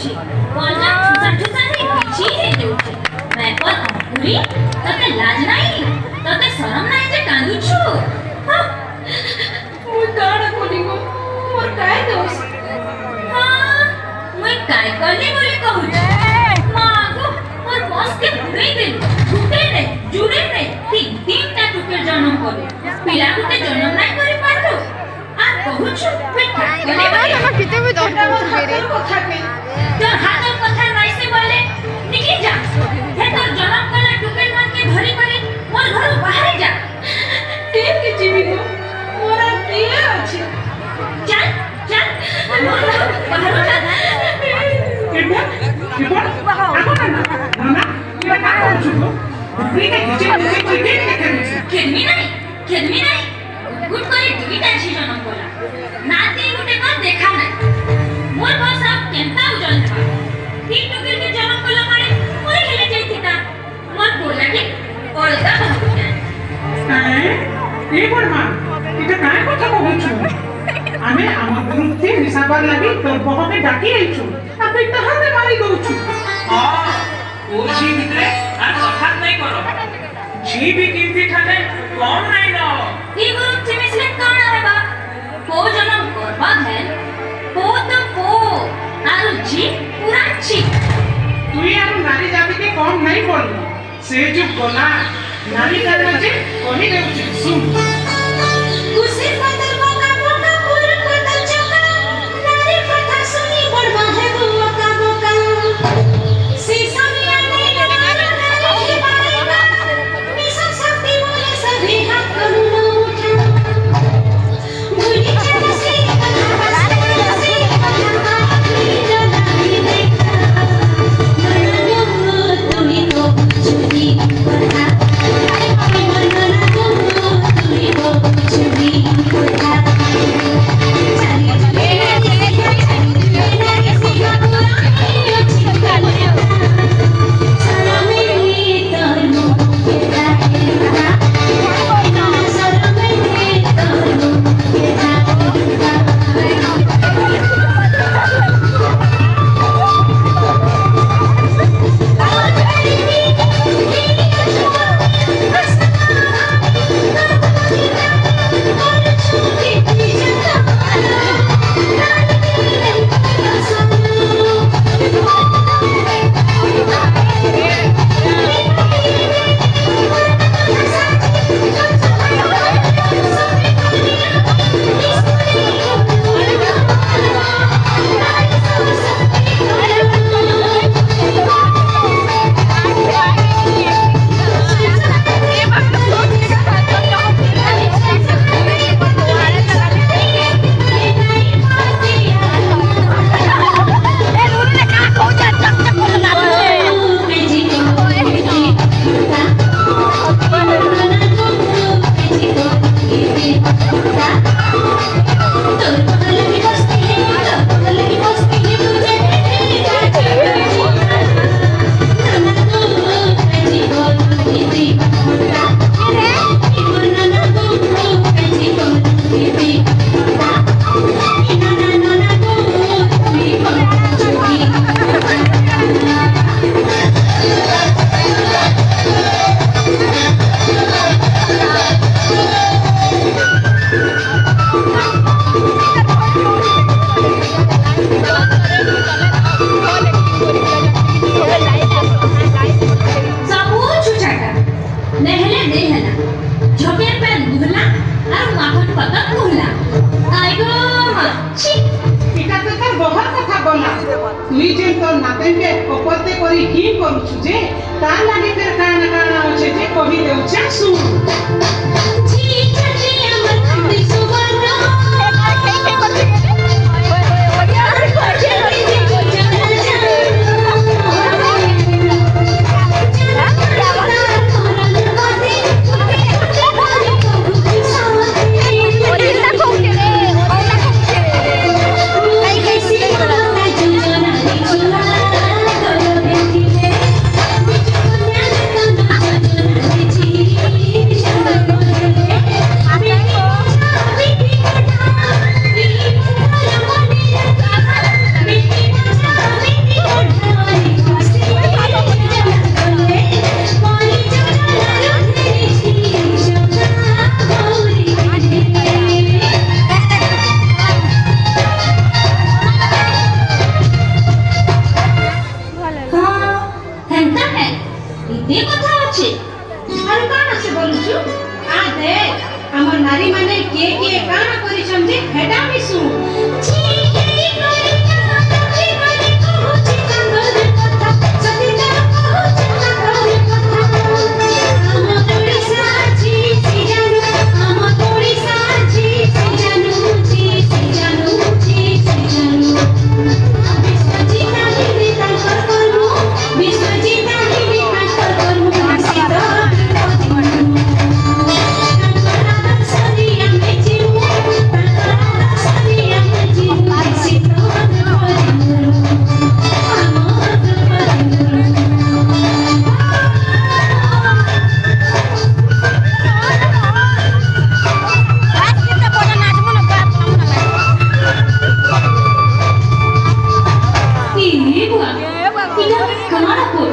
छी बोलना ठुसा ठुसा ही पीछी है देउछे मैं पर अंकुरी तते लाज नाही तते शरम नाही जे कांदू छु हां मु काण कोलिगो मोर काय दोष हां मैं काय करले बोले कहू मागो मोर बस के पुरे दिन टुके ने जुड़े ने तीन ता टुके जन्म करे पिला के जन्म नाही करे पारो आ कहू छु मैं काय हम किते भी दोस्त मेरे कथा पे तोर हाथ कथा नहीं से बोले निकल जा हे तोर जन्म कला टुकेल मन के भरी करे मोर घर बाहर जा केम के जीवी को मोरा के अछि चल चल मोर बाहर जा केबा आको ना ये का करू छु खेदमी नहीं गुड करे दुईटा छी जन्म कला नाती गुटे को देखा नहीं मोर बस अब केंता उजल था तीन टुकेल के जन्म कला मारे मोर हेले जाईतिता मोर बोला के अलगा हो गया ए बड़मा इटा काय কথা कहू आमे आम ग्रुप हिसाबर लगी तोर बहके डाकी आइछु आ फिर तहाते मारी दउ छु हां ओ छी भितरे आ कथा नहीं करो छी भी कीर्ति ठाने कौन नहीं न ई ग्रुप से मिसले कौन है बा को जन्म करबा है को तो को आरु जी पूरा छी तुई हम नारी जाति के कौन नहीं बोल से जो बोला नारी जाति के कही देउ छु सुन कुसे पत्थर मोका मोका पूरा पत्थर चका नारी कथा सुनी बड़वा है बोका बोका से समिया नहीं नारी नारी पाएगा मिशन शक्ति बोले सभी हाथ करू उठा भूली चल से तुम्ही तो छुरी बना नारी माने के काना करिसन जे हेडा मिसु Ih, buah. Tidak, kemana pun?